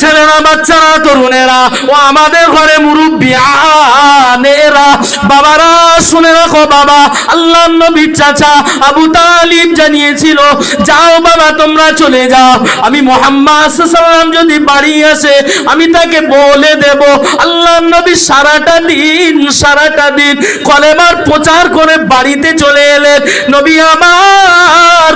ছেলেরা, বাচ্চারা, তরুণেরা, ও আমাদের ঘরে মুরব্বিয়ানেরা, বাবারা শুনে রাখো বাবা, আল্লাহর নবীর চাচা আবু তালিব জানিয়েছিল, যাও বাবা তোমরা চলে যাও, আমি মুহাম্মদ সাল্লাল্লাহু আলাইহি ওয়াসাল্লাম যদি বাড়ি আসে আমি তাকে বলে দেব। আল্লাহর নবী সারাটা দিন কলেমার প্রচার করে বাড়িতে চলে এলেন। নবী আমার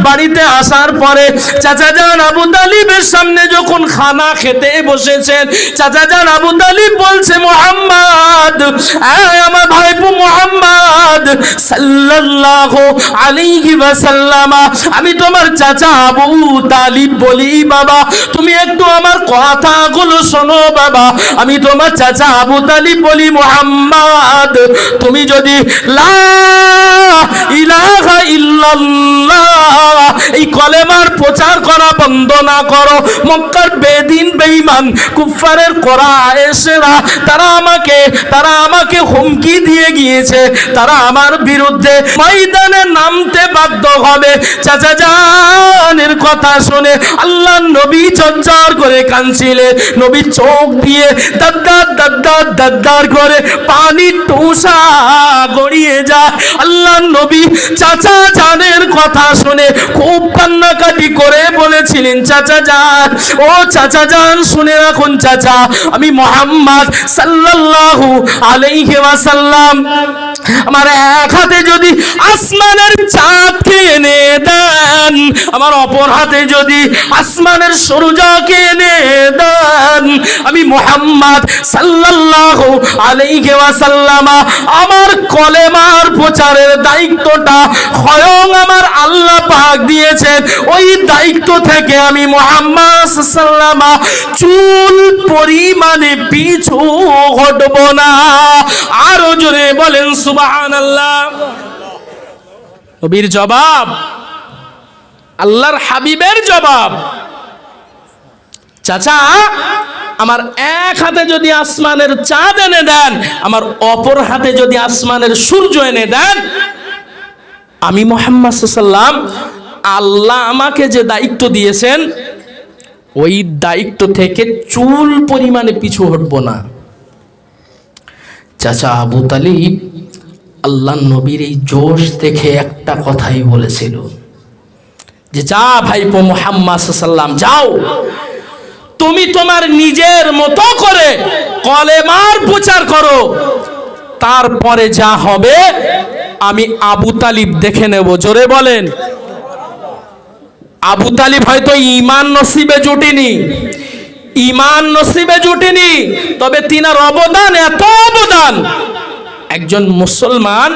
বাড়িতে আসার পরে চাচা জান আবু তালিবের সামনে যখন খানা খেতে বসেছেন, চাচা জান আবু তালিব বলছে, মুহাম্মদ, আমার ভাইপো মুহাম্মদ সাল্লাল্লাহু আলাইহি ওয়াসাল্লাম, আমি তোমার চাচা আবু তালিব বলি বাবা, তুমি একটু আমার কথাগুলো শোনো বাবা, আমি তোমার চাচা আবু তালিব বলি, মুহাম্মদ তুমি যদি লা ইলাহা ইল্লাল্লাহ এই কলেমার প্রচার করা বন্ধ না করো, মক্কার বেদিন বেঈমান কুফারের কুরাইশরা তারা আমাকে হুমকি দিয়ে গিয়েছে, তারা আমার বিরুদ্ধে ময়দানে নামতে বাধ্য হবে। চাচা জানের কথা শুনে আল্লাহর নবী চঞ্চল করে কাঁদছিলেন। নবী চোখ দিয়ে দাদ্দার করে পানির টুসা গড়িয়ে যায়। আল্লাহর নবী চাচা জানের কথা শুনে খুব কান্নাকাটি করে বলেছিলেন, চাচা জান, ও চাচা জান শুনে রাখুন চাচা, আমি মুহাম্মদ সাল্লাল্লাহু আলাইহি ওয়াসাল্লাম আমার এক হাতে যদি আসমানের চাঁদকে এনে দেন, আমার অপর হাতে যদি আসমানের সূর্যকে এনে দেন, আমি মুহাম্মদ সাল্লাল্লাহু আলাইহি ওয়াসাল্লাম আমার কলেমার প্রচারের দায়িত্বটা স্বয়ং আমার আল্লাহ পাক দিয়েছেন। ওই দায়িত্ব থেকে আমি মুহাম্মদ সাল্লাল্লাহু আলাইহি ওয়াসাল্লাম চুল পরিমাণে পিছু হটব না। আরো জোরে বলেন সুবহানাল্লাহ। নবীর জবাব, আল্লাহর হাবিবের জবাব, চাচা আমার এক হাতে যদি আসমানের চাঁদ এনে দেন, আমার অপর হাতে যদি আসমানের সূর্য এনে দেন, আমি মুহাম্মদ সাল্লাল্লাহু আলাইহি ওয়াসাল্লাম আল্লাহ আমাকে যে দায়িত্ব দিয়েছেন ওই দায়িত্ব থেকে চুল পরিমাণে পিছু হটব না। চাচা আবু তালিব আল্লাহ নবীর এই জোশ দেখে একটা কথাই বলেছিল যে, যা ভাইপো মুহাম্মদ সাল্লাল্লাহু আলাইহি ওয়াসাল্লাম, যাও তুমি তোমার নিজের মতো করে কলেমার প্রচার করো, তারপরে যা হবে আমি আবু তালিব দেখে নেব। জোরে বলেন। আবু তালিব হয়তো ঈমান নসিবে জুটেনি, তবে তিনার অবদান এত অবদান, একজন মুসলমান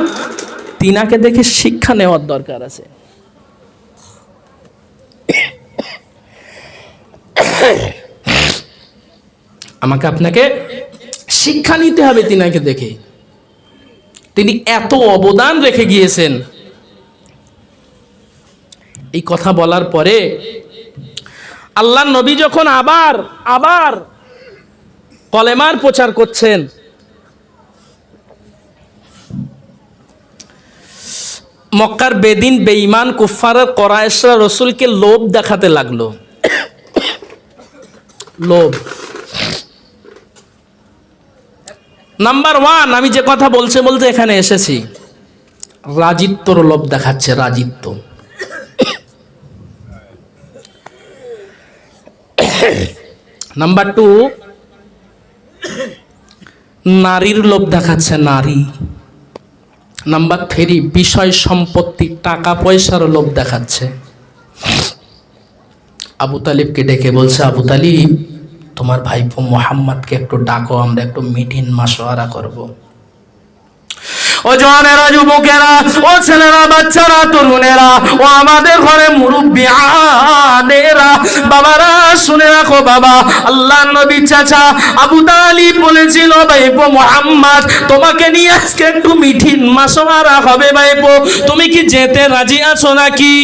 তিনাকে দেখে শিক্ষা নেওয়ার দরকার আছে। আমাকে আপনাকে শিক্ষা নিতে হবে তিনাকে দেখে, তিনি এত অবদান রেখে গিয়েছেন। এই কথা বলার পরে আল্লাহর নবী যখন আবার কলেমার প্রচার করছেন, মক্কার বেদিন বেঈমান কুফারের কুরাইশরা রাসূলকে লোভ দেখাতে লাগলো। লোভ নাম্বার 1, আমি যে কথা বলতে এখানে এসেছি, রাজিত্বর লোভ দেখাচ্ছে, রাজিত্ব। নাম্বার 2, নারীর লোভ দেখাচ্ছে, নারী। নাম্বার 3, বিষয় সম্পত্তি, টাকা পয়সার লোভ দেখাচ্ছে। আবু তালিবকে ডেকে বলছে, আবু তালিব তোমার ভাইপো মুহাম্মদকে একটু ডাকো, আমরা একটু মিটিং মাশওয়ারা করব। ও জওয়ানেরা, যুবকেরা, ও ছেলেরা, বাচ্চারা, তরুণেরা, ও আমাদের ঘরে মুরব্বিয়ানেরা, বাবারা শুনে রাখো বাবা, আল্লাহর নবী চাচা আবু তালিব বলেছিল, ভাইপো মুহাম্মদ তোমাকে নিয়ে আজকে একটু মিটিং মাশওয়ারা হবে ভাইপো, তুমি কি যেতে রাজি আছো নাকি?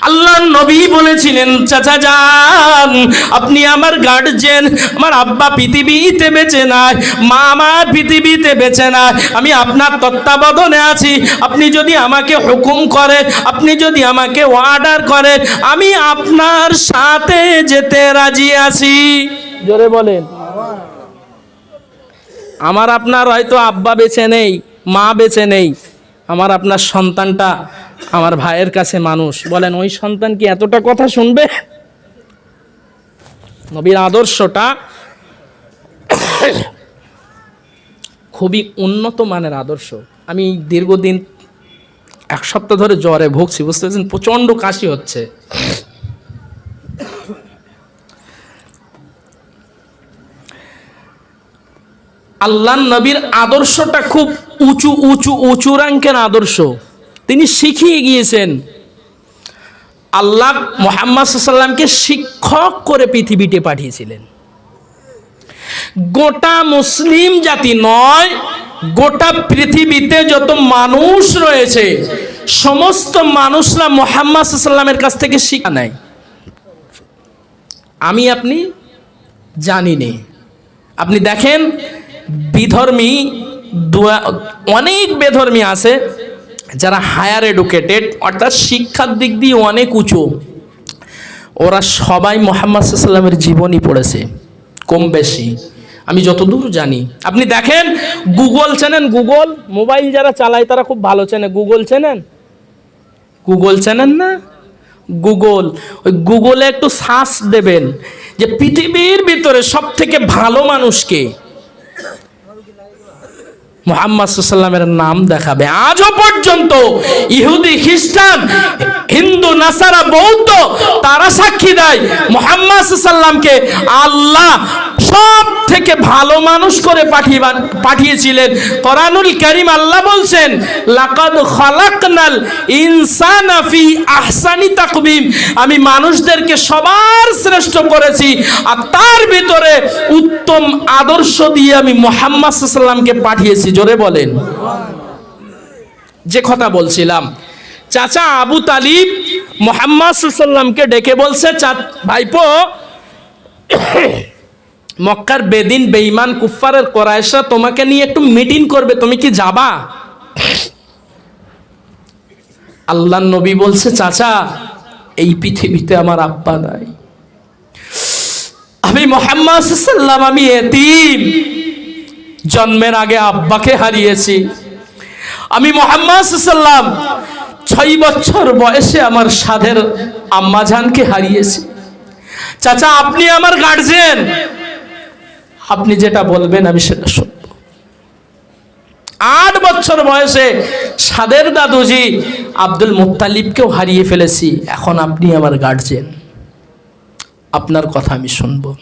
আল্লাহ নবী বলেছিলেন, চাচা যান, আপনি আমার গার্জিয়ান, আমার আব্বা পৃথিবীতে বেঁচে নাই, মা আমার পৃথিবীতে বেঁচে নাই, আমি আপনার তত্ত্বাবধানে আছি। আপনি যদি আমাকে হুকুম করেন, আপনি যদি আমাকে অর্ডার করেন, আমি আপনার সাথে যেতে রাজি আছি। জোরে বলেন। আমার আপনার হয়তো আব্বা বেঁচে নেই, মা বেঁচে নেই, আমার আপনার সন্তানটা আমার ভাইয়ের কাছে মানুষ, বলেন ওই সন্তান কি এতটা কথা শুনবে? নবীর আদর্শটা খুবই উন্নত মানের আদর্শ। আমি দীর্ঘদিন 1 সপ্তাহ ধরে জ্বরে ভুগছি, বুঝতে পারছেন, প্রচন্ড কাশি হচ্ছে। আল্লাহ নবীর আদর্শটা খুব উঁচু উঁচু উঁচু র্যাঙ্কের আদর্শ। তিনি শিখিয়ে গিয়েছেন, আল্লাহ মুহাম্মদ সাল্লাল্লাহু আলাইহি ওয়াসাল্লামকে শিক্ষক করে পৃথিবীতে পাঠিয়েছিলেন। গোটা মুসলিম জাতি নয়, গোটা পৃথিবীতে যত মানুষ রয়েছে সমস্ত মানুষরা মুহাম্মদ সাল্লাল্লাহু আলাইহি ওয়াসাল্লামের কাছ থেকে শিক্ষা নেয়। আমি আপনি জানি না। আপনি দেখেন বিধর্মী অনেক বেধর্মী আছে যারা হায়ার এডুকেটেড, অর্থাৎ শিক্ষার দিক দিয়ে অনেক উঁচু, ওরা সবাই মুহাম্মদ সাল্লাল্লাহু আলাইহি ওয়াসাল্লামের জীবনী পড়েছে কম বেশি, আমি যতদূর জানি। আপনি দেখেন গুগল চেনেন? গুগল মোবাইল যারা চালায় তারা খুব ভালো চেনে। গুগল চেনেন? গুগল চেনেন না? গুগল, ওই গুগলে একটু সার্চ দেবেন যে পৃথিবীর ভিতরে সব থেকে ভালো মানুষকে, মুহাম্মদ সাল্লাল্লাহু আলাইহি ওয়াসাল্লামের নাম দেখাবে। আজও পর্যন্ত ইহুদি, খ্রিস্টান, হিন্দু, নাসারা, বৌদ্ধ তারা সাক্ষী দেয় মুহাম্মদ সাল্লাল্লাহু আলাইহি ওয়াসাল্লামকে আল্লাহ সব থেকে ভালো মানুষ করে পাঠিয়েছিলেন। কোরআনুল কারীম আল্লাহ বলছেন, লাকাদ খালাকনাল ইনসানা ফি আহসানি তাকবীম, আমি মানুষদেরকে সবার শ্রেষ্ঠ করেছি, আর তার ভিতরে উত্তম আদর্শ দিয়ে আমি মুহাম্মদ সাল্লাল্লাহু আলাইহি ওয়াসাল্লামকে পাঠিয়েছি। জোরে বলেন। যে কথা বলছিলাম, চাচা আবু তালিব মুহাম্মদ সাল্লাল্লাহু আলাইহি ওয়াসাল্লামকে ডেকে বলছে, ভাইপো, মক্কার বেদিন বেঈমান কুফফারের কুরাইশরা তোমাকে নিয়ে একটু মিটিং করবে, তুমি কি যাবা? আল্লাহর নবী বলছে, চাচা এই পৃথিবীতে আমার আব্বা নাই, আমি মুহাম্মদ সাল্লাল্লাহু আলাইহি ওয়াসাল্লাম, আমি এতিম, জন্মের আগে আব্বাকে হারিয়েছি। আমি মুহাম্মদ সাল্লাল্লাহু আলাইহি ওয়াসাল্লাম 6 বছর বয়সে আমার সাধের আম্মাজানকে হারিয়েছি। চাচা আপনি আমার গার্জিয়ান, আপনি যেটা বলবেন আমি সেটা শুনব। 8 বছর বয়সে সাদের দাদুজি আব্দুল মুত্তালিবকেও হারিয়ে ফেলেছি, এখন আপনি আমার গার্জিয়ান, আপনার কথা আমি শুনবো।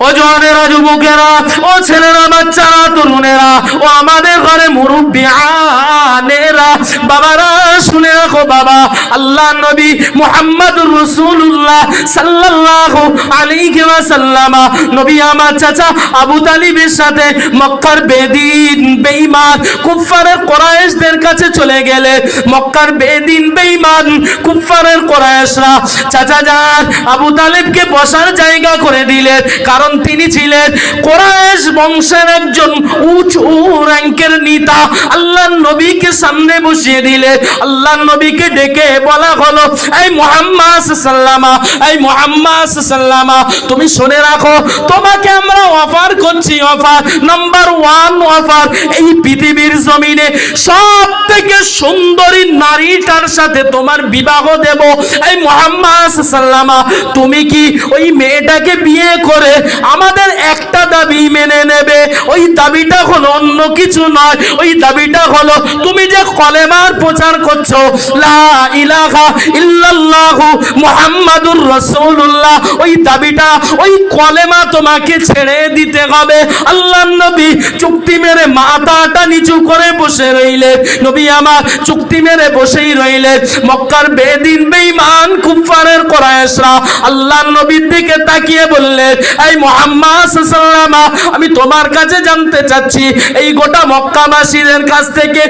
ও জওয়ানেরা, যুবকেরা, ও ছেলেরা, বাচ্চারা, তরুণেরা, ও আমাদের ঘরে মুরব্বিয়ানেরা, বাবারা শুনে রাখো। বাবা, আল্লাহ নবী মুহাম্মদুর রাসূলুল্লাহ সাল্লাল্লাহু আলাইহি ওয়াসাল্লাম নবী আমার চাচা আবু তালিবের সাথে মক্কার বেদিন বেঈমান কুফফারের কুরাইশদের কাছে চলে গেলে, মক্কার বেদিন বেঈমান কুফফারের কুরাইশরা চাচা যান আবু তালিবকে বসার জায়গা করে দিলেন, কারণ তিনি ছিলেন কুরাইশ বংশের একজন উঁচু র্যাঙ্কের নেতা। আল্লাহর নবীকে সামনে বসিয়ে দিলে, আল্লাহর নবীকে ডেকে বলা হলো, এই মুহাম্মদ সাল্লাল্লাহু আলাইহি ওয়াসাল্লাম, এই মুহাম্মদ সাল্লাল্লাহু আলাইহি ওয়াসাল্লাম, তুমি শুনে রাখো, তোমাকে আমরা অফার করছি, অফার নাম্বার 1 অফার, এই পৃথিবীর জমিনে সব থেকে সুন্দরী নারীটার সাথে তোমার বিবাহ দেব। এই মুহাম্মদ সাল্লাল্লাহু আলাইহি ওয়াসাল্লাম, তুমি কি ওই মেয়েটাকে বিয়ে করে আমাদের একটা দাবি মেনে নেবে? ওই দাবিটা হলো অন্য কিছু নয়, ওই দাবিটা হলো তুমি যে কলেমার প্রচার করছো, লা ইলাহা ইল্লাল্লাহু মুহাম্মাদুর রাসূলুল্লাহ, ওই দাবিটা, ওই কলেমা তোমাকে ছেড়ে দিতে হবে। আল্লাহর নবী চুক্তি মেরে মাথাটা নিচু করে বসে রইলেন। নবী আমার চুক্তি মেরে বসেই রইলেন। মক্কার বেদিন বেঈমান কুফফারের কুরাইশরা আল্লাহর নবীর দিকে তাকিয়ে বললেন, এই মুহাম্মদ সাল্লাল্লাহু আলাইহি ওয়াসাল্লাম, আমি তোমার কাছে জানতে চাচ্ছি, এই গোটা মক্কাবাসীদের কাছ থেকে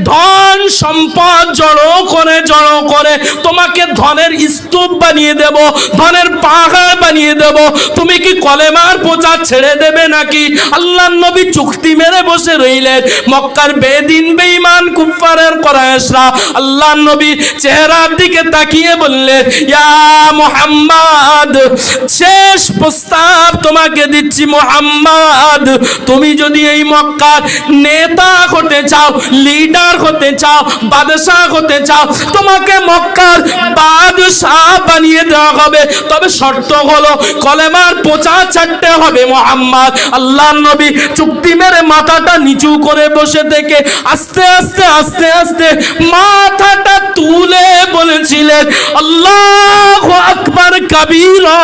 ধন সম্পদ জড়ো করে তোমাকে ধনের স্তূপ বানিয়ে দেব, ধনের পাহাড় বানিয়ে দেব, তুমি কি কলেমার প্রচার ছেড়ে দেবে নাকি? আল্লাহর নবী চুক্তি মেরে বসে রইলেন। মক্কার বেদিন বেঈমান কুফারের কুরাইশরা আল্লাহর নবী চেহারার দিকে তাকিয়ে বললেন, ইয়া মুহাম্মদ, শেষ প্রস্তাব তোমাকে দিচ্ছি মুহাম্মদ, তুমি যদি এই মক্কার নেতা হতে চাও, লিডার হতে চাও, বাদশাহ হতে চাও, তোমাকে মক্কার বাদশাহ বানিয়ে দেওয়া হবে। তবে শর্ত হলো কলেমার প্রচার ছাড়তে হবে মুহাম্মদ। আল্লাহর নবী চুক্তি মেরে মাথাটা নিচু করে বসে থেকে আস্তে আস্তে আস্তে আস্তে মাথাটা তুলে বলেছিলেন, আল্লাহু আকবার কাবীরা,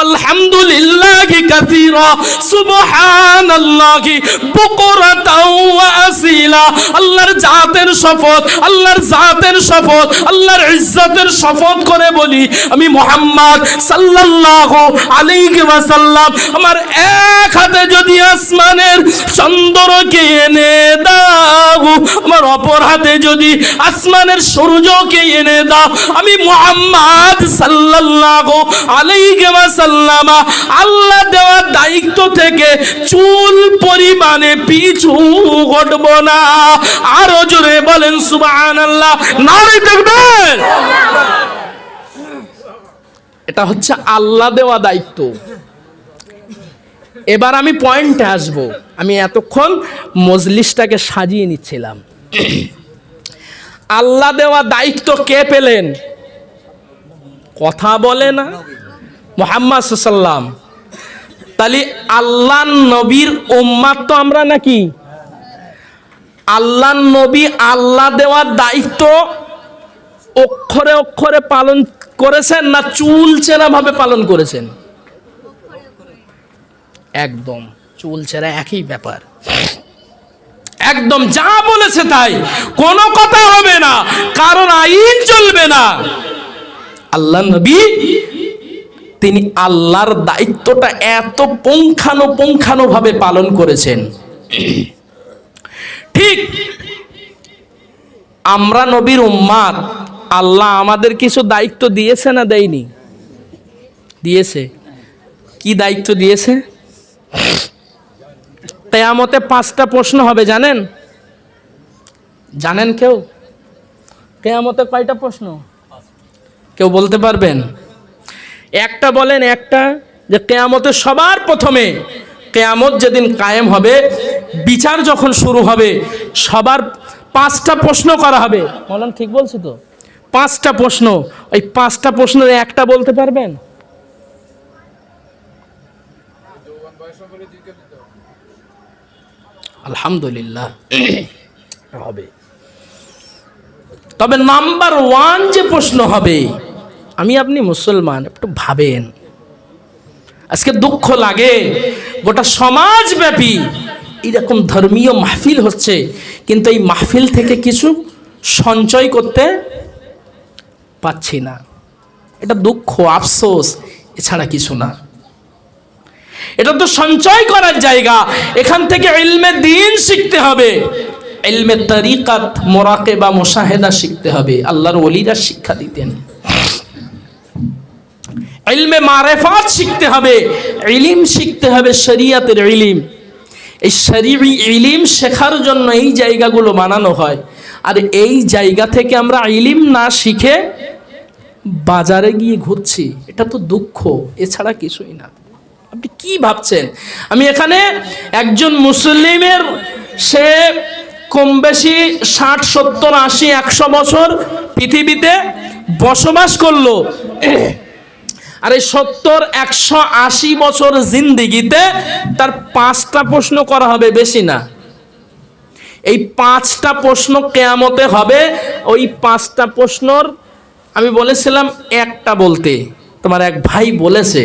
আলহামদুলিল্লাহি কাসীরা, সুবহানাল্লাহি বুকরাতাও ওয়া আসীলা। আল্লাহর জাতের শপথ, আল্লাহর জাতের শপথ, আল্লাহর ইজ্জতের শপথ করে বলি, আমি মুহাম্মদ সাল্লাল্লাহু আলাইহি ওয়াসাল্লাম আমার এক হাতে যদি আসমানের চন্দ্রকে এনে দাও, আমার অপর হাতে যদি আসমানের সূর্যকে এনে দাও, আমি মুহাম্মদ সাল্লাল্লাহু আলাইহি ওয়াসাল্লাম আল্লাহ দেওয়া দায়িত্ব থেকে চুল পরিমাণে পিছু হটব না। আরো জোরে বলেন সুবহানাল্লাহ, নারে তাকবীর। এটা হচ্ছে আল্লাহ দেওয়া দায়িত্ব। এবার আমি পয়েন্টে আসব। আমি এতক্ষণ মজলিসটাকে সাজিয়ে নিচ্ছিলাম। আল্লাহ দেওয়া দায়িত্ব কে পেলেন? কথা বলে না মুহাম্মদ সাল্লাল্লাহু আলাইহি ওয়াসাল্লাম। তাহলে আল্লাহ নবীর উম্মাত তো আমরা নাকি? আল্লাহ নবী আল্লাহ দেওয়ার দায়িত্ব অক্ষরে অক্ষরে পালন করেছেন না চুলচেরা ভাবে পালন করেছেন? একদম চুলচেরা একই ব্যাপার, একদম যা বলেছে তাই, কোনো কথা হবে না, কারণ আইন চলবে না। আল্লাহ নবী তিনি আল্লাহর দায়িত্বটা এত পুঙ্খানু ভাবে পালন করেছেন। ঠিক আমরা নবীর উম্মাত, আল্লাহ আমাদের কিছু দায়িত্ব দিয়েছে না দেয়নি? দিয়েছে। কি দায়িত্ব দিয়েছে? কিয়ামতে 5টা প্রশ্ন হবে, জানেন? জানেন কেউ? কিয়ামতে কয়টা প্রশ্ন? কেউ বলতে পারবেন? একটা বলেন, একটা, যে কিয়ামতে সবার প্রথমে, কিয়ামত যেদিন কায়েম হবে, বিচার যখন শুরু হবে, সবার 5টা প্রশ্ন করা হবে। বলেন, ঠিক বলছি তো? 5টা প্রশ্ন। ওই 5টা প্রশ্নের একটা বলতে পারবেন? আলহামদুলিল্লাহ হবে। তবে নাম্বার 1 যে প্রশ্ন হবে, আমি আপনি মুসলমান, একটু ভাবেন। আজকে দুঃখ লাগে, গোটা সমাজব্যাপী এরকম ধর্মীয় মাহফিল হচ্ছে, কিন্তু এই মাহফিল থেকে কিছু সঞ্চয় করতে পাচ্ছি না। এটা দুঃখ, আফসোস, এছাড়া কিছু না। এটা তো সঞ্চয় করার জায়গা। এখান থেকে ইলমে দ্বীন শিখতে হবে, ইলমে তরিকাত, মুরাকাবা, মুশাহেদা শিখতে হবে। আল্লাহর ওলিরা শিক্ষা দিতেন। ইলমে মারিফাত শিখতে হবে, ইলম শিখতে হবে, শরীয়তের ইলম। এই শরঈ ইলম শেখার জন্য এই জায়গাগুলো বানানো হয়। আর এই জায়গা থেকে আমরা ইলম না শিখে বাজারে গিয়ে ঘুরছি, এটা তো দুঃখ, এছাড়া কিছুই না। আপনি কি ভাবছেন? আমি এখানে একজন মুসলিমের, সে কম বেশি 60, 70, 80, 100 বছর পৃথিবীতে বসবাস করলো। আর এই 70, 180 বছর জিন্দিগিতে তার 5টা প্রশ্ন করা হবে, বেশি না। এই 5টা প্রশ্ন কিয়ামতে হবে। ওই 5টা প্রশ্নর আমি বলেছিলাম একটা বলতে, তোমার এক ভাই বলেছে,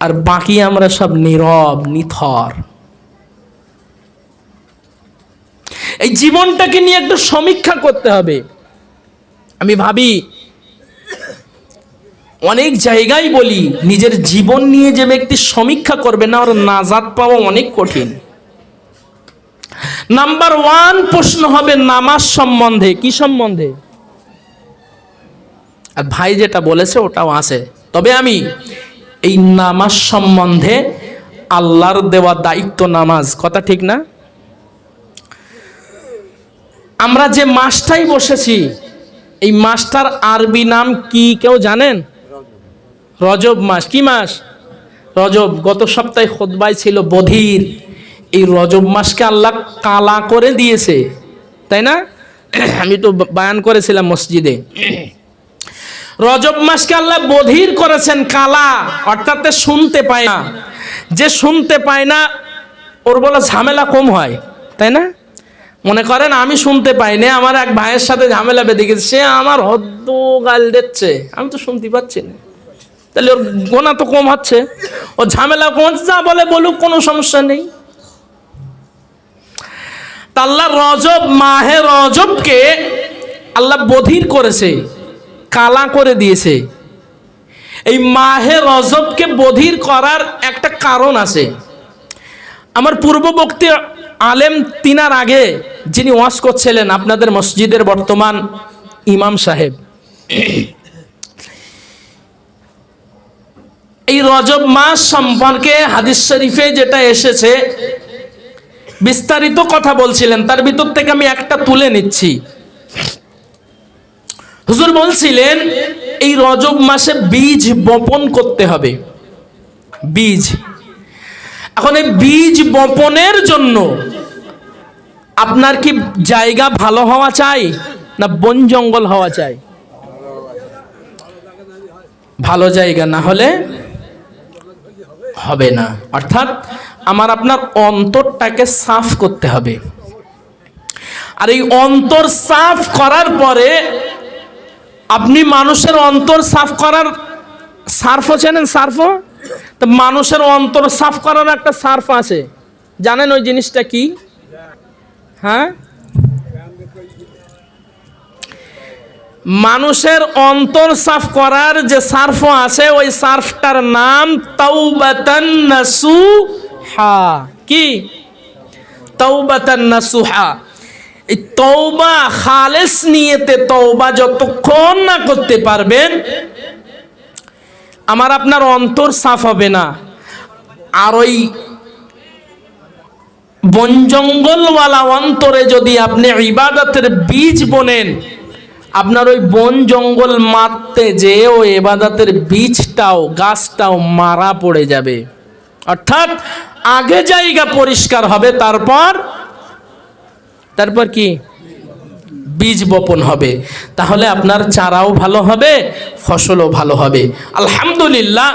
আর বাকি আমরা সব নীরব নিথর। এই জীবনটাকে নিয়ে একটু সমীক্ষা করতে হবে। আমি ভাবি অনেক জায়গায় বলি, নিজের জীবন নিয়ে যে ব্যক্তি সমীক্ষা করবে না, ওর নাজাত পাওয়া অনেক কঠিন। নাম্বার 1 প্রশ্ন হবে নামাজ সম্বন্ধে। কি সম্বন্ধে? আর ভাই যেটা বলেছে ওটাও আছে, তবে আমি এই নামাজ সম্বন্ধে, আল্লাহর দেওয়া দায়িত্ব নামাজ, কথা ঠিক না? আমরা যে মাসটাই বসেছি, এই মাসটার আরবি নাম কি কেউ জানেন? রজব মাস। কি মাস? রজব। গত সপ্তাহে খুতবায় ছিল বধির। এই রজব মাসকে আল্লাহ কালা করে দিয়েছে, তাই না? আমি তো বয়ান করেছিলাম মসজিদে। রজব মাসকে আল্লাহ বধির করেছেন, কালা, অর্থাৎ শুনতে পায় না। যে শুনতে পায় না ওর বলে ঝামেলা কম হয়, তাই না? মনে করেন আমি শুনতে পাই না, আমার এক ভাইয়ের সাথে ঝামেলা বেঁধে গেছে, সে আমার হদ্দ গাল দিচ্ছে, আমি তো শুনতে পাচ্ছি না, তাহলে ওর গোনা তো কম হচ্ছে, ও ঝামেলা কম হচ্ছে, যা বলে বলুক, কোনো সমস্যা নেই। আল্লাহ রজব, মাহে রজবকে আল্লাহ বধির করেছে, কালা করে দিয়েছে। এই মাহে রজবকে বধির করার একটা কারণ আছে। আমার পূর্ববর্তী আলেম তিনার আগে যিনি ওয়াজ করছিলেন, আপনাদের মসজিদের বর্তমান ইমাম সাহেব, এই রজব মাস সম্পর্কে হাদিস শরীফে যেটা এসেছে বিস্তারিত কথা বলছিলেন, তার ভিতর থেকে আমি একটা তুলে নিচ্ছি। হুজুর বলছিলেন এই রজব মাসে বীজ বপন করতে হবে। বীজ, এখন এই বীজ বপনের জন্য আপনার কি জায়গা ভালো হওয়া চাই না বন জঙ্গল হওয়া চাই? ভালো জায়গা না হলে হবে না। অর্থাৎ আমার আপনার অন্তরটাকে সাফ করতে হবে। আর এই অন্তর সাফ করার পরে আপনি মানুষের অন্তর সাফ করার সার্ফও চেনেন? সার্ফও তো মানুষের অন্তর সাফ করার একটা সার্ফ আছে, জানেন ওই জিনিসটা কি? হ্যাঁ, মানুষের অন্তর সাফ করার যে সার্ফ আছে, ওই সার্ফটার নাম তাওবাতান নাসুহা। কি? তাওবাতান নাসুহা। এই তওবা, খালেস নিয়তে তওবা যতক্ষণ না করতে পারবেন, আমার আপনার অন্তর সাফ হবে না। আর ওই বন জঙ্গলওয়ালা অন্তরে যদি আপনি ইবাদতের বীজ বোনেন, আপনার ওই বন জঙ্গল মারতে যে ওই ইবাদতের বীজটাও, গাছটাও মারা পড়ে যাবে। অর্থাৎ আগে জায়গা পরিষ্কার হবে, তারপর কি? বীজ বপন হবে। তাহলে আপনার চারাও ভালো হবে, ফসলও ভালো হবে। আলহামদুলিল্লাহ,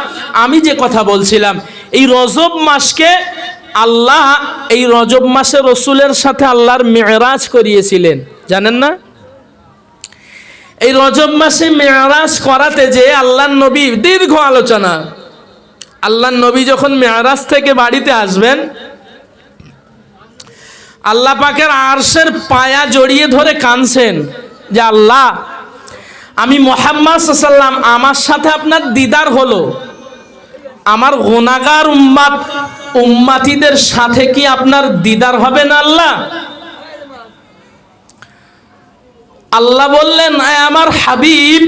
আমি যে কথা বলছিলাম, এই রজব মাসকে আল্লাহ, এই রজব মাসে রসুলের সাথে আল্লাহর মেরাজ করিয়েছিলেন, জানেন না? এই রজব মাসে মেরাজ করাতে যে আল্লাহর নবী, দীর্ঘ আলোচনা, আল্লাহর নবী যখন মেরাজ থেকে বাড়িতে আসবেন, আল্লাহ পাকের আরশের পায়া জড়িয়ে ধরে কাঁদছেন যে আল্লাহ, আমি মুহাম্মদ সাল্লাল্লাহু আলাইহি ওয়াসাল্লাম, আমার সাথে আপনার দিদার হলো, আমার গুনাহগার উম্মাতিদের সাথে কি আপনার দিদার হবে না আল্লাহ? আল্লাহ বললেন, আমার হাবিব,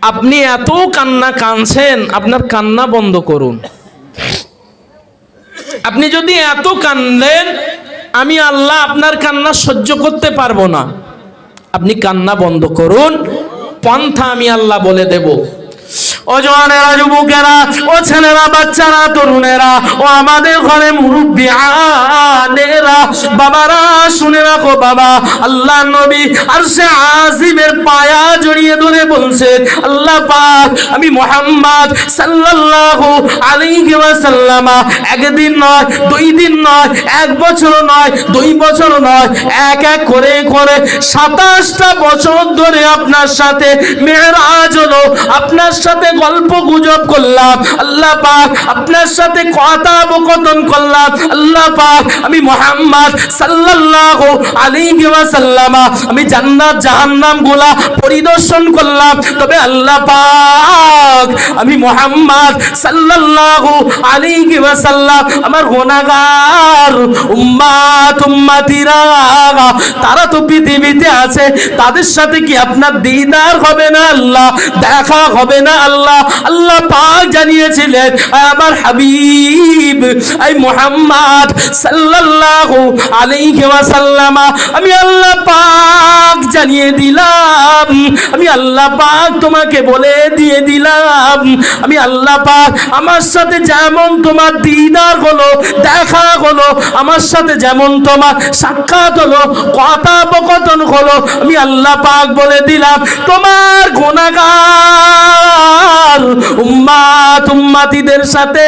আপনি এত কান্না কাঁদছেন, আপনার কান্না বন্ধ করুন। আপনি যদি এত কান্দেন, আমি আল্লাহ আপনার কান্না সহ্য করতে পারবো না। আপনি কান্না বন্ধ করুন, পন্থা আমি আল্লাহ বলে দেব। ও জওয়ানেরা, যুবকেরা, ও ছেলেরা, বাচ্চারা, তরুণেরা, ও আমাদের ঘরে মুরব্বি আনেরা, বাবারা, শুনে রাখো বাবা, আল্লাহ নবী আরশে আজিমের পায়া জড়িয়ে ধরে বলছেন, আল্লাহ পাক, আমি মুহাম্মদ সাল্লাল্লাহু আলাইহি ওয়াসাল্লাম একদিন নয়, 2 দিন নয়, 1 বছর নয়, 2 বছর নয়, এক এক করে 27টা বছর ধরে আপনার সাথে মেরাজ হলো, আপনার সাথে গল্প গুজব করলাম, আল্লাহ পাক আপনার সাথে কথোপকথন করলাম, আল্লাহ পাক আমি মুহাম্মদ সাল্লাল্লাহু আলাইহি ওয়াসাল্লাম আমি জান্নাত জাহান্নাম গুলা পরিদর্শন করলাম, তবে আল্লাহ পাক আমি মুহাম্মদ সাল্লাল্লাহু আলাইহি ওয়াসাল্লাম আমার গুনাহগার উম্মতিরা তারা তো পৃথিবীতে আছে, তাদের সাথে কি আপনার দিদার হবে না আল্লাহ, দেখা হবে না আল্লাহ? আল্লাহ পাক জানিয়েছিলেন আমার হাবিব এই মুহাম্মদ সাল্লাল্লাহু আলাইহি ওয়াসাল্লাম আমি আল্লাহ পাক জানিয়ে দিলাম, আমি আল্লাহ পাক তোমাকে বলে দিয়ে দিলাম, আমি আল্লাহ পাক আমার সাথে যেমন তোমার দিদার হলো, দেখা হলো, আমার সাথে যেমন তোমার সাক্ষাৎ হলো, কথোপকথন হলো, আমি আল্লাহ পাক বলে দিলাম তোমার গুনাহগার উম্মতিদের সাথে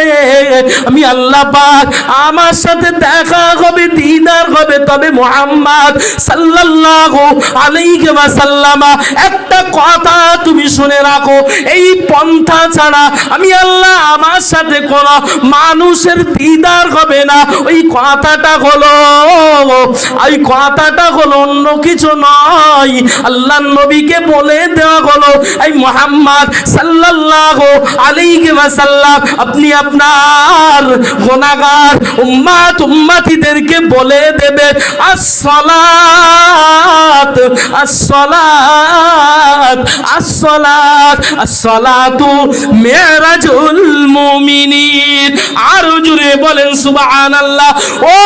আমি আল্লাহ পাক আমার সাথে দেখা হবে, দিদার হবে, তবে মুহাম্মদ সাল্লাল্লাহু আলাইহি ওয়াসাল্লাম একটা কথা তুমি শুনে রাখো, এই পন্থা ছাড়া আমি আল্লাহ আমার সাথে কোন মানুষের দিদার হবে না। ওই কথাটা হলো অন্য কিছু নয়, আল্লাহ নবীকে বলে দেওয়া হলো এই মুহাম্মদ সাল্লাল্লাহু আলাইহি ওয়াসাল্লাম আপনি আপনার গুনাহগার উম্মতিদেরকে বলে দেবেন আসসালাত আসসালাত আসসালাত আসসালাতু মিরাজুল মুমিনিন। আর জোরে বলেন সুবহানাল্লাহ। ও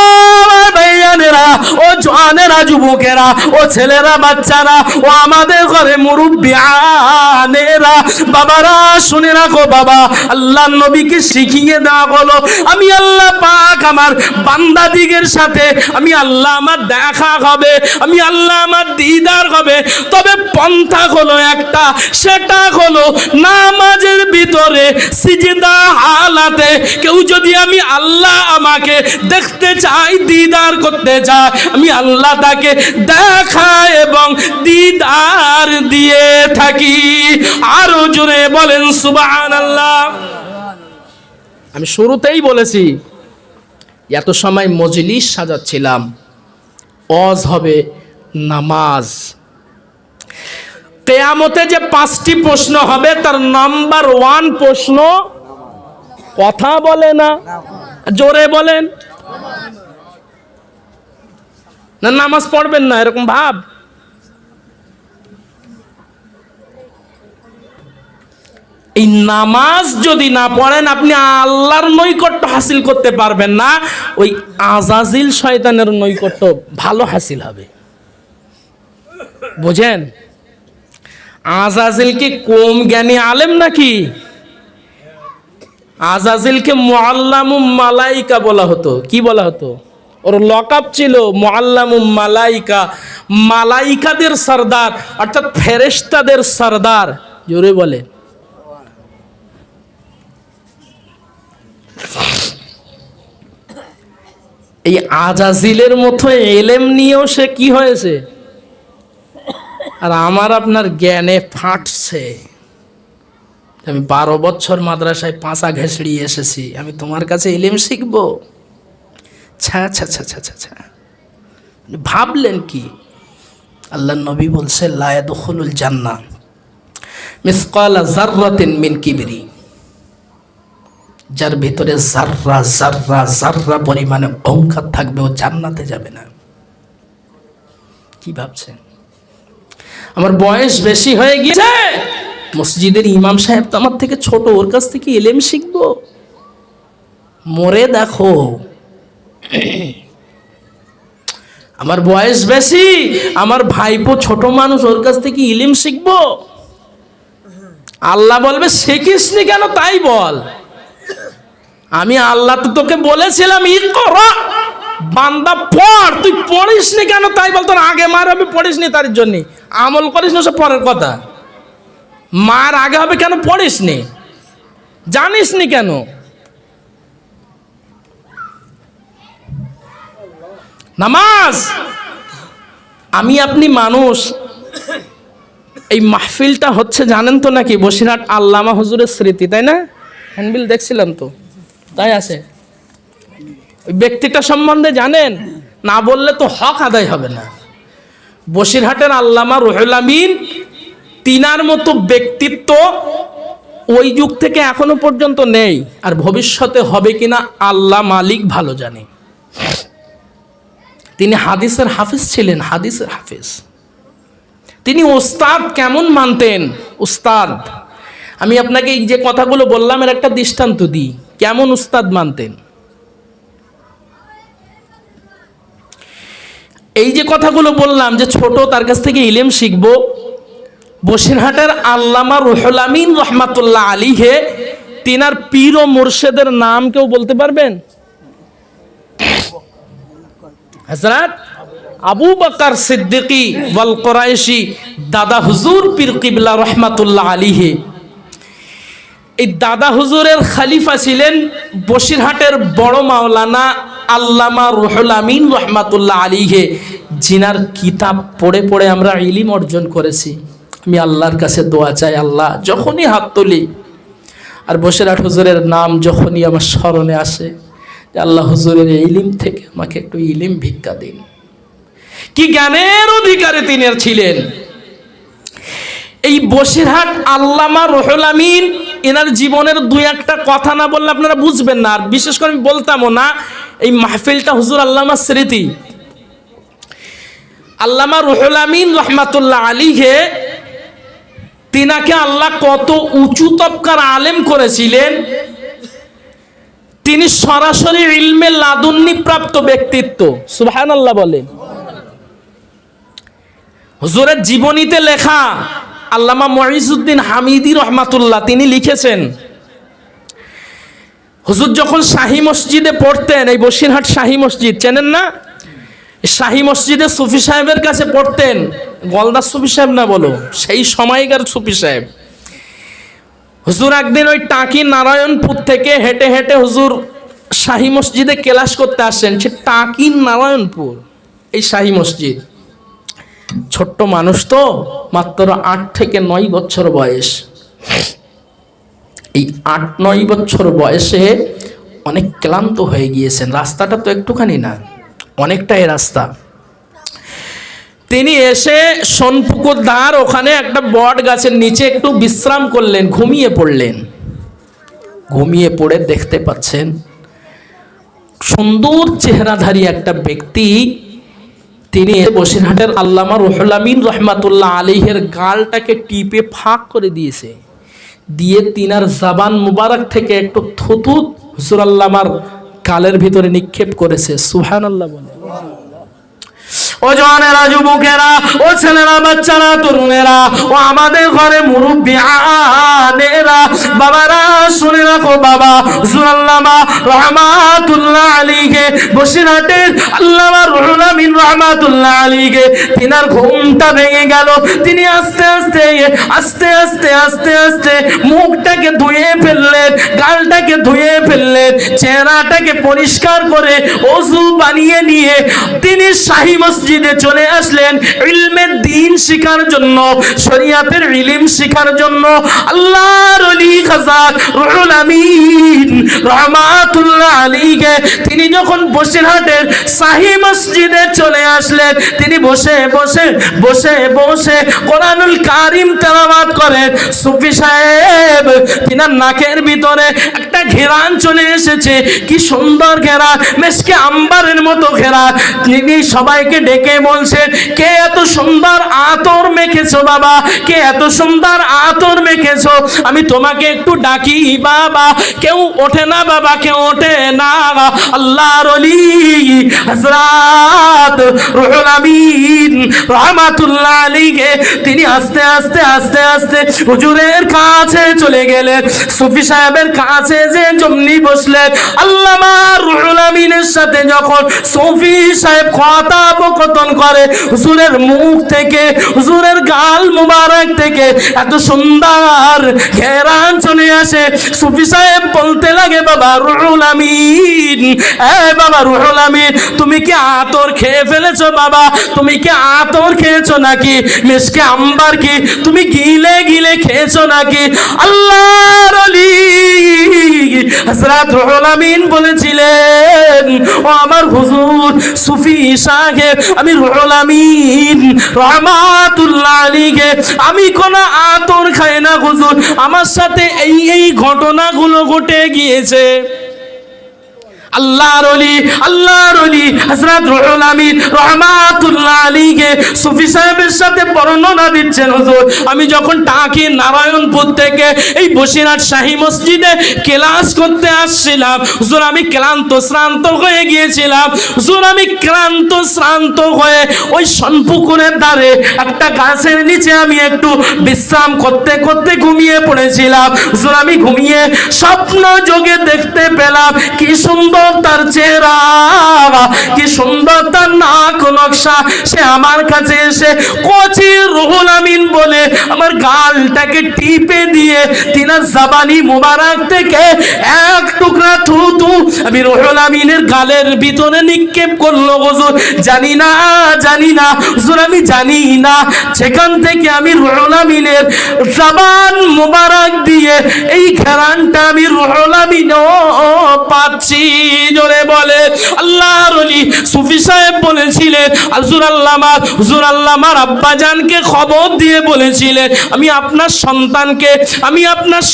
ভাইয়ানেরা, ও জওয়ানেরা, যুবকেরা, ও ছেলেরা, বাচ্চারা, ও আমাদের ঘরে মুরব্বিয়ানেরা, বাবারা শুনে রাখো বাবা, আল্লাহ নবীকে শিখিয়ে দেওয়া হলো আমি আল্লাহ পাক আমার বান্দাদিগের সাথে আমি আল্লাহ আমার দেখা হবে, আমি আল্লাহ আমার দিদার হবে, তবে পন্থা হলো একটা, সেটা হলো নামাজের ভিতরে সিজদা হালাতে কেউ যদি আমি আল্লাহ আমাকে দেখতে চাই, দিদার করতে চাই, আমি আল্লাহ তাকে দেখা এবং দিদার দিয়ে থাকি। আরো জোরে বলেন সুবহানাল্লাহ। আমি শুরুতেই বলেছি এত সময় মজলিস সাজাচ্ছিলাম, ওয়াজ হবে নামাজ। কিয়ামতে যে 5টি প্রশ্ন হবে তার নাম্বার 1 প্রশ্ন কথা বলে না, জোরে বলেন না, নামাজ পড়বেন না এরকম ভাব। এই নামাজ যদি না পড়েন আপনি আল্লাহর নৈকট্য হাসিল করতে পারবেন না, ওই আজাজিল শয়তানের নৈকট্য ভালো হাসিল হবে। বুঝেন? আজাজিল কি কম জ্ঞানী আলেম নাকি? আজাজিলকে মুআল্লামুম মালাইকা বলা হতো। কি বলা হতো? ওর লকব ছিল মুআল্লামুম মালাইকা, মালাইকাদের সরদার অর্থাৎ ফেরেশতাদের সরদার। জোরে বলে। এই আজাজিলের মতো এলেম নিয়েও সে কি হয়েছে, আর আমার আপনার জ্ঞানে ফাটছে। আমি 12 বছর মাদ্রাসায় পাঁচা ঘেঁষড়িয়ে এসেছি, আমি তোমার কাছে ইলম শিখবো? ছা ছা ছা ছা ছা ছা, ভাবলেন কি? আল্লাহ নবী বলছে লা ইয়াদখুলুল জান্নাহ মিসকালা যাররাতিন মিন কিবরি, যার ভিতরে জাররা জাররা জাররা পরিমাণে অহংকার থাকবে ও জান্নাতে যাবে না। কি ভাবছেন? আমার বয়স বেশি হয়ে গিয়েছে, মসজিদের ইমাম সাহেব তো আমার থেকে ছোট, ওর কাছ থেকে ইলম শিখবো? মরে দেখো। আমার বয়স বেশি, আমার ভাইপো ছোট মানুষ, ওর কাছ থেকে ইলম শিখবো? আল্লাহ বলবে শিখিসনি কেন তাই বল। আমি আল্লাহ তো তোকে বলেছিলাম ইকরা, বান্দা পড়, তুই পড়িসনি কেন তাই বল। তোর আগে মার হবে, পড়িসনি তার জন্য, আমল করিস না সব পরের কথা। মার আগে হবে কেন? পড়িসনি, জানিসনি কেন? নামাজ, আমি আপনি মানুষ, এই মাহফিলটা হচ্ছে জানেন তো নাকি বসিরহাট আল্লামা হুজুরের স্মৃতি, তাই না? হ্যান্ডবিল দেখছিলাম তো, তাই আছে। ওই ব্যক্তিটা সম্বন্ধে জানেন? না বললে তো হক আদায় হবে না। বসিরহাটের আল্লামা রুহুল আমিন, তিনার মতো ব্যক্তিত্ব ওই যুগ থেকে এখনো পর্যন্ত নেই, আর ভবিষ্যতে হবে কিনা আল্লাহ মালিক ভালো জানে। তিনি হাদিসের হাফেজ ছিলেন, হাদিসের হাফেজ। তিনি উস্তাদ কেমন মানতেন? উস্তাদ, আমি আপনাকে এই যে কথাগুলো বললাম এর একটা দৃষ্টান্ত দিই, কেমন উস্তাদ মানতেন। এই যে কথাগুলো বললাম যে ছোট, তার কাছ থেকে ইলম শিখবো, বসিরহাটের আল্লামা রুহুল আমিন রহমাতুল্লাহ আলাইহি, তিনার পীর ও মুর্শিদের নাম কেউ বলতে পারবেন? হযরত আবু বকর সিদ্দিকী ওয়াল কুরাইশি, দাদা হুজুর পীর কিবলা রহমাতুল্লাহ আলাইহি। এই দাদা হুজুরের খলিফা ছিলেন বসিরহাটের বড় মাওলানা আল্লামা রুহুল আমিন রহমাতুল্লাহ আলাইহি, জিনার কিতাব পড়ে পড়ে আমরা ইলম অর্জন করেছি। আমি আল্লাহর কাছে দোয়া চাই, আল্লাহ যখনই হাত তুলি আর বসিরহাট হুজুরের নাম যখনই আমার স্মরণে আসে, আল্লাহ হুজুরের ইলম থেকে আমাকে একটু ইলম ভিক্ষা দিন। কি জ্ঞানের অধিকারী তিনি ছিলেন। এই বসিরহাট আল্লামা রুহুল আমিন, এনার জীবনের দুই একটা কথা না বললে আপনারা বুঝবেন না, আর বিশেষ করে আমি বলতামও না। এই মাহফিলটা হুজুর আল্লামা স্মৃতি। আল্লামা রুহুল আমিন রহমাতুল্লাহ আলাইহি, তিনাকে আল্লাহ কত উঁচু তবকার আলেম করেছিলেন। তিনি সরাসরি ইলমে লাদুন্নি প্রাপ্ত ব্যক্তিত্ব। সুবহানাল্লাহ বলেন। হুজুরের জীবনীতে লেখা, আল্লামা মুইজউদ্দিন হামিদি রহমাতুল্লাহ তিনি লিখেছেন, হুজুর যখন শাহী মসজিদে পড়তেন, এই বসিরহাট শাহী মসজিদ চেনেন না? শাহী মসজিদে সুফি সাহেবের কাছে পড়তেন, গলদার সুফি সাহেব না বলো, সেই সময়কার সুফি সাহেব। হুজুর একদিন ওই টাকি নারায়ণপুর থেকে হেঁটে হেঁটে হুজুর শাহী মসজিদে ক্লাস করতে আসেন। সে টাকি নারায়ণপুর, এই শাহী মসজিদ। ছোট্ট মানুষ তো, মাত্র 8 থেকে 9 বছর বয়স। এই 8-9 বছর বয়সে অনেক ক্লান্ত হয়ে গিয়েছেন। রাস্তাটা তো একটুখানি না, অনেকটাই রাস্তা। তিনি এসে সোনপুকুর ধার ওখানে একটা বট গাছের নিচে একটু বিশ্রাম করলেন, ঘুমিয়ে পড়লেন। ঘুমিয়ে পড়ে দেখতে পাচ্ছেন সুন্দর চেহারাধারী একটা ব্যক্তি, তিনি বসিরহাটের আল্লামা রুহুল আমিন রহমাতুল্লাহ আলাইহির গালটাকে টিপে ফাঁক করে দিয়েছে। দিয়ে তিনার জাবান মুবারক থেকে একটু থুতু হুজুর আল্লামার গালের ভিতরে নিক্ষেপ করেছে। সুবহানাল্লাহ বলে। ও জওয়ানেরা, যুবকেরা, ও ছেলেরা, বাচ্চারা, তরুণেরা, ও আমাদের ঘরে মুরব্বি আনেরা, বাবারা শুনে রাখো। বাবা হুজুর আল্লামা রহমাতুল্লাহ আলাইহি, বসিরহাটের আল্লামা রুহুল আমিন রহমাতুল্লাহ আলাইহি, তিনার ঘুমটা ভেঙে গেল। তিনি আস্তে আস্তে আস্তে আস্তে আস্তে আস্তে মুখটাকে ধুয়ে ফেললেন, গালটাকে ধুয়ে ফেললেন, চেহারাটাকে পরিষ্কার করে ওযু বানিয়ে নিয়ে তিনি শাহী মসজিদে চলে আসলেন ইলমের দ্বীন শিখার জন্য, শরীয়তের ইলম শিখার জন্য। আল্লাহর ওলি খাজা রুহুল আমিন রহমাতুল্লাহ আলাইহি, তিনি যখন বসিরহাটের শাহী মসজিদে চলে আসলেন, তিনি বসে বসে বসে বসে কোরআনুল কারীম তেলাওয়াত করেন। সুফি সাহেব, তিনার নাকের ভিতরে একটা ঘেরান চলে এসেছে। কি সুন্দর ঘেরান, মেশকে আম্বারের মতো ঘেরান। তিনি সবাইকে ডেকে বলছেন, কে এত সুন্দর আতর মেখেছো বাবা, কে এত সুন্দর আতর মেখেছো, আমি তোমাকে একটু ডাকি বাবা। কেউ ওঠে না বাবা, কেউ ওঠে না। আল্লাহর ওলি হযরত রুহুল আমিন রহমাতুল্লাহ আলাইহি, তিনি আস্তে আস্তে আস্তে আস্তে হুজুরের কাছে চলে গেলেন। সুফি সাহেব সাহেবের কাছে যে জমনি বসলেন, আল্লামা রুহুল আমিনের সাথে যখন সুফি সাহেব কথোপকথন করে, হুজুরের মুখ থেকে, হুজুরের গাল মুবারক থেকে এত সুন্দর ঘেরান চলে আসে। সুফি সাহেব বলতে লাগে, বাবা রুহুল আমিন, বাবা রুহুল আমিন, তুমি কি আতর খেয়ে ফেলেছো? বাবা তুমি কি আতর খেয়েছো নাকি? মিশকে আম্বার কি তুমি গিলে গিলে খেয়েছো নাকি? আল্লাহর ওলি হযরত রুহুল আমিন বলেছিলেন, ও আমার হুজুর সুফি সাহেব, আমি রুহুল আমিন রহমাতুল্লাহ আলাইহি, আমি কোন আতর খাই না হুজুর, আমার সাথে এই ঘটনাগুলো ঘটে গিয়েছে। আল্লাহর ওলি হযরত রুহুল আমিন রাহমাতুল্লাহ আলাইহি সুফি সাহেবের সাথে বর্ণনা দিচ্ছেন, হুজুর আমি যখন টাকি নারায়ণপুর থেকে এই বসিরহাট শাহী মসজিদে ক্লাস করতে আসছিলাম, হুজুর আমি ক্লান্ত শ্রান্ত হয়ে গিয়েছিলাম। হুজুর আমি ক্লান্ত শ্রান্ত হয়ে ওই সনপুকুরের ধারে একটা গাছের নিচে আমি একটু বিশ্রাম করতে করতে ঘুমিয়ে পড়েছিলাম। হুজুর আমি ঘুমিয়ে স্বপ্ন যোগে দেখতে পেলাম কি সুন্দর তার চেহারা, কি সুন্দর তার নাক নকশা। সে আমার কাছে এসে কচি রুহুল আমিন বলে আমার গালটাকে টিপে দিয়ে তিনার জাবানি মুবারক থেকে এক টুকরা থুতু আমি রুহুল আমিনের গালের ভিতরে নিক্ষেপ করলো। হুজুর জানি না হুজুর আমি জানি না, সেখান থেকে আমি রুহুল আমিনের জাবান মুবারক দিয়ে এই ঘেরানটা আমি রুহুল আমিনও পাচ্ছি। জোরে বলে আল্লাহর ওলি সুফি সাহেব বলেছিলেন, হুজুর আল্লামার আব্বাজানকে খবর দিয়ে বলেছিলেন, আমি আপনার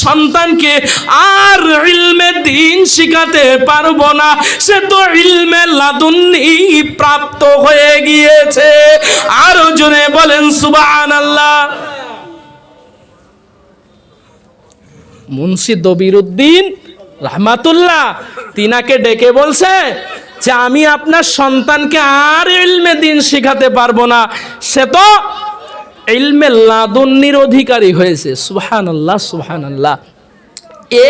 সন্তানকে আর ইলমে দ্বীন শিখাতে পারবো না, সে তো ইলমে লাদুন্নি প্রাপ্ত হয়ে গিয়েছে। আরো জোরে বলেন সুবহানাল্লাহ। মুন্সি দবিরউদ্দিন রহমাতুল্লাহ তিনাকে ডেকে বলছে যে আমি আপনার সন্তানকে আর ইলমে দ্বীন শিখাতে পারবো না, সে তো ইলমে লাদুন্নির অধিকারী হয়েছে। সুবহানাল্লাহ সুবহানাল্লাহ।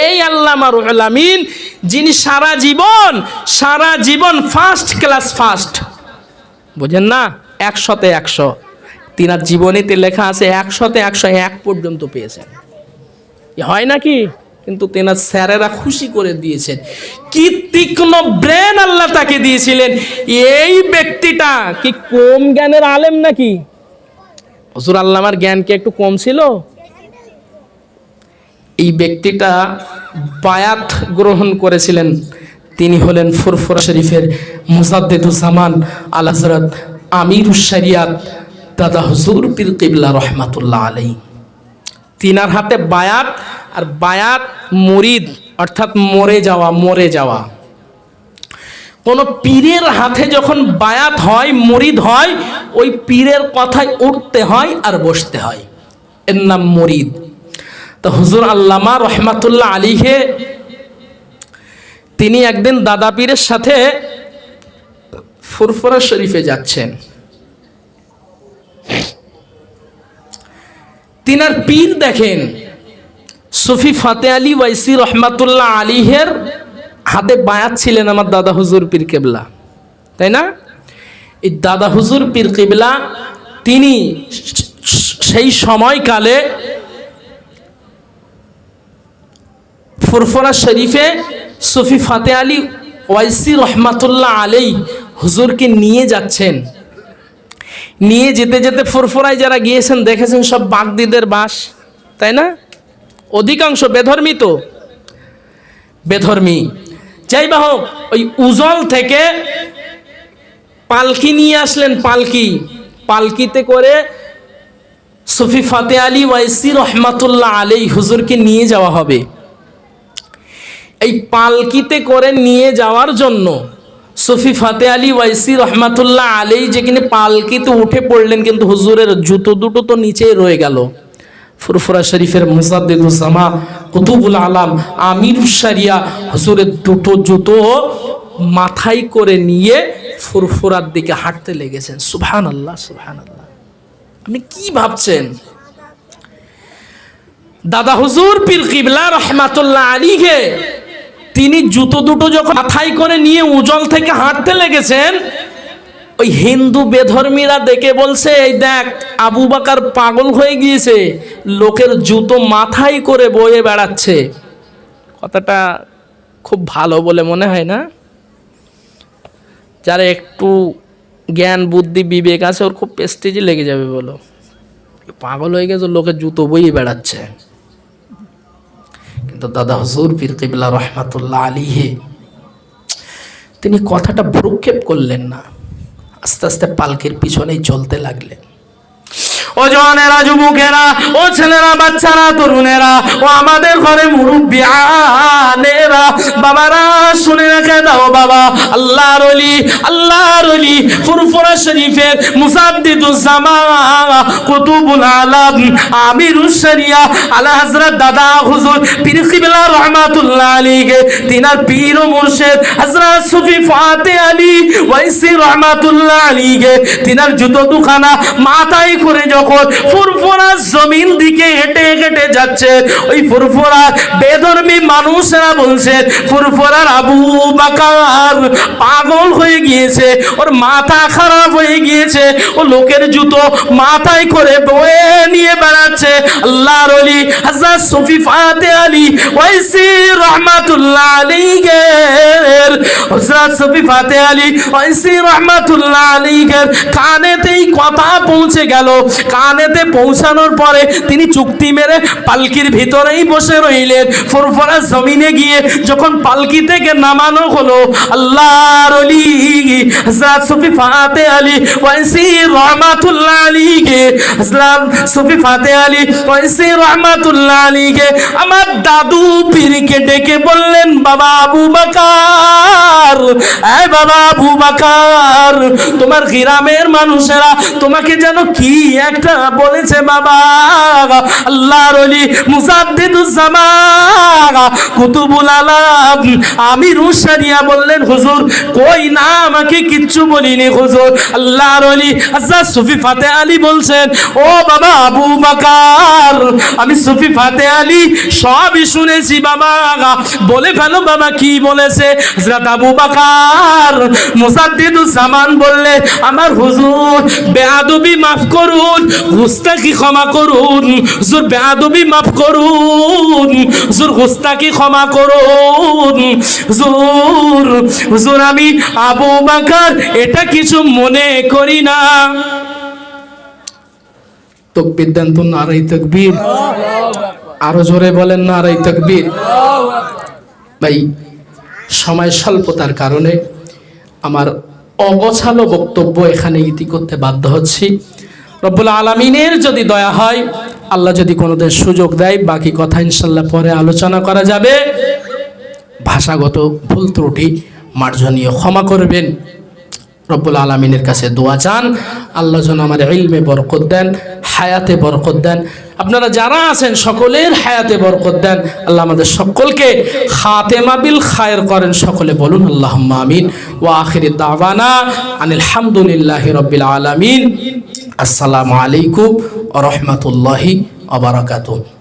এই আল্লামা রুহুল আমিন যিনি সারা জীবন ফার্স্ট ক্লাস ফার্স্ট, বুঝেন না, 100-তে 100, তিনার জীবনীতে লেখা আছে 100-তে 101 পর্যন্ত পেয়েছেন। হয় নাকি? কিন্তু তেনার স্যারেরা খুশি করে দিয়েছেন। কি তীক্ষ্ণ ব্রেন আল্লাহ তাকে দিয়েছিলেন। এই ব্যক্তিটা কি কম জ্ঞানের আলেম নাকি? হুজুর আল্লামার জ্ঞান কি একটু কম ছিল? এই ব্যক্তিটা বায়াত গ্রহণ করেছিলেন। তিনি হলেন ফুরফুরা শরীফের মুজাদ্দিদুজ্জামান আল হযরত আমিরুশ শরিয়াত দাদা হুজুর পীর কিবলা রহমাতুল্লাহ আলাইহি। তিনার হাতে বায়াত, আর বায়াত মুরিদ অর্থাৎ মরে যাওয়া। কোন পীরের হাতে যখন বায়াত হয়, মুরিদ হয়, ওই পীরের কথায় উঠতে হয় আর বসতে হয়, এর নাম মুরিদ। তো হুজুর আল্লামা রহমাতুল্লাহ আলাইহি তিনি একদিন দাদা পীরের সাথে ফুরফুরা শরীফে যাচ্ছেন। তিনার পীর দেখেন সুফি ফাতে আলী ওয়াইসি রহমাতুল্লাহ আলাইহির হাতে বায়াত ছিলেন আমার দাদা হুজুর পীর কেবলা, তাই না? এই দাদা হুজুর পীর কেবলা তিনি সেই সময়কালে ফুরফুরা শরীফে সুফি ফাতে আলী ওয়াইসি রহমাতুল্লাহ আলাইহি হুজুরকে নিয়ে যাচ্ছেন। নিয়ে যেতে যেতে ফুরফুরায় যারা গিয়েছেন দেখেছেন সব বাগদিদের বাস, তাই না? অধিকাংশ বেধর্মী। যাই বা হোক, ওই উজল থেকে পালকি নিয়ে আসলেন। পালকিতে করে সুফি ফাতে আলী ওয়াইসি রহমাতুল্লাহ আলাইহি হুজুরকে নিয়ে যাওয়া হবে। এই পালকিতে করে নিয়ে যাওয়ার জন্য সুফি ফাতে আলী ওয়াইসি রহমাতুল্লাহ আলাইহি যেখানে পালকিতে উঠে পড়লেন, কিন্তু হুজুরের জুতো দুটো তো নিচেই রয়ে গেল। ফুরফুরা শরীফের মুজাদ্দিদুজ্জামান কুতুবুল আলাম আমিরুশ শরিয়া হুজুরের দুটো জুতো মাথায় করে নিয়ে ফুরফুরার দিকে হাঁটতে লেগেছেন। সুবহানাল্লাহ সুবহানাল্লাহ। আপনি কি ভাবছেন? দাদা হুজুর পীর কিবলা রহমাতুল্লাহ আলাইহি তিনি জুতো দুটো যখন মাথায় করে নিয়ে উজল থেকে হাঁটতে লেগেছেন, ওই হিন্দু বেধর্মীরা দেখে বলছে, এই দেখ আবু বকর পাগল হয়ে গিয়েছে, লোকের জুতো মাথায় করে বয়ে বেড়াচ্ছে। কথাটা খুব ভালো বলে মনে হয় না? যারা একটু জ্ঞান বুদ্ধি বিবেক আছে ওর খুব প্রেস্টিজে লেগে যাবে, বলো পাগল হয়ে গেছে, লোকের জুতো বয়ে বেড়াচ্ছে। কিন্তু দাদা হুজুর পীর কিবলা রহমাতুল্লাহ আলাইহি তিনি কথাটা ভ্রুক্ষেপ করলেন না, আস্তে আস্তে পালকির পিছনেই চলতে লাগলেন। ও জওয়ানেরা, যুবকেরা, ও ছেলেরা, বাচ্চারা, তরুণেরা, ও আমাদের ঘরে মুরব্বিয়ানেরা, বাবারা শুনে রেখে দাও বাবা, আল্লাহর ওলি ফুরফুরা শরীফের মুসাদ্দিদুজ্জামান কুতুবুল আলম আমিরুশ শরিয়া আলা হযরত দাদা হুজুর পীর কিবলা রহমাতুল্লাহ আলাইহি তিনার পীর ও মুর্শিদ হযরত সুফি ফাতে আলী ওয়াইসি রহমাতুল্লাহ আলাইহি তিনার জুতো দুখানা মাথায় করে যখন ফুরফুরা জমিন দিকে হেঁটে হেঁটে যাচ্ছে, ওই ফুরফুরা বেধর্মী মানুষরা বলছে ফুরফুরার আবু বকর পাগল হয়ে গিয়েছে, ওর মাথা খারাপ হয়ে গিয়েছে, ও লোকের জুতো মাথায় করে বয়ে নিয়ে বেড়াচ্ছে। আল্লাহর ওলি হযরত সুফি ফাতে আলী ওয়াইসি রহমাতুল্লাহ আলাইহি হযরত সুফি ফাতে আলী ওয়াইসি রহমাতুল্লাহ আলাইহি কানেতেই কথা পৌঁছে গেল। কানেতে পৌঁছানোর পরে তিনি চুক্তি মেরে পালকির ভিতরেই বসে রইলেন। ফুরফুরা জমিনে গিয়ে যখন পালকি থেকে নামানো হলো, আল্লাহর ওলি হযরত সুফি ফাতে আলী ওয়াইসি রহমাতুল্লাহ আলাইহি হযরত সুফি ফাতে আলী ওয়াইসি রহমাতুল্লাহ আলাইহি আমার দাদু পীরকে ডেকে বললেন, বাবা আবু বকর, এই বাবা আবু বকর, তোমার গ্রামের মানুষেরা তোমাকে যেন কি একটা বলেছে বাবা। আল্লাহর ওলি মুসাদ্দিদুজ্জামান কুতুবুল আলম আমিরুশ শরিয়া বললেন, হুজুর কই না, আমাকে কিচ্ছু বলিনি হুজুর। আল্লাহর ওলি হযরত সুফি ফাতে আলী বলছেন, ও বাবা আবু বকর, আমি সুফি ফাতে আলী সবই শুনেছি বাবা, বলে ফেলো বাবা কি বলেছে। হযরত আবু বকর মুসাদ্দিদুজ্জামান বললে, আমার হুজুর বেয়াদবি মাফ করুন, গুস্তাখি ক্ষমা করুন হুজুর, বেয়াদবি মাফ করুন হুজুর, গুস্তাখি ক্ষমা করুন হুজুর, আমি আবু বকর এটা কিছু মনে করি না। তাকবীর দেন তো, নারায়ে তাকবীর, আরো জোরে বলেন নারায়ে তাকবীর। ভাই সময় স্বল্পতার কারণে আমার অগোছালো বক্তব্য এখানে ইতি করতে বাধ্য হচ্ছি। রব্বুল আলামিনের যদি দয়া হয়, আল্লাহ যদি কোনোদিন সুযোগ দেয়, বাকি কথা ইনশাল্লাহ পরে আলোচনা করা যাবে। ভাষাগত ভুল ত্রুটি মার্জনীয় ক্ষমা করবেন। রব্বুল আলামিনের কাছে দোয়া চান, আল্লাহ যেন আমার ইলমে বরকত দেন, হায়াতে বরকত দেন। আপনারা যারা আছেন সকলের হায়াতে বরকত দেন। আল্লাহ আমাদের সকলকে খাতেমা বিল খায়ের করেন। সকলে বলুন আল্লাহুম্মা আমিন। ওয়া আখিরি দাওয়ানা আনিল হামদুলিল্লাহি রাব্বিল আলামিন। আসসালামু আলাইকুম ওয়া রাহমাতুল্লাহি ওয়া বারাকাতুহু।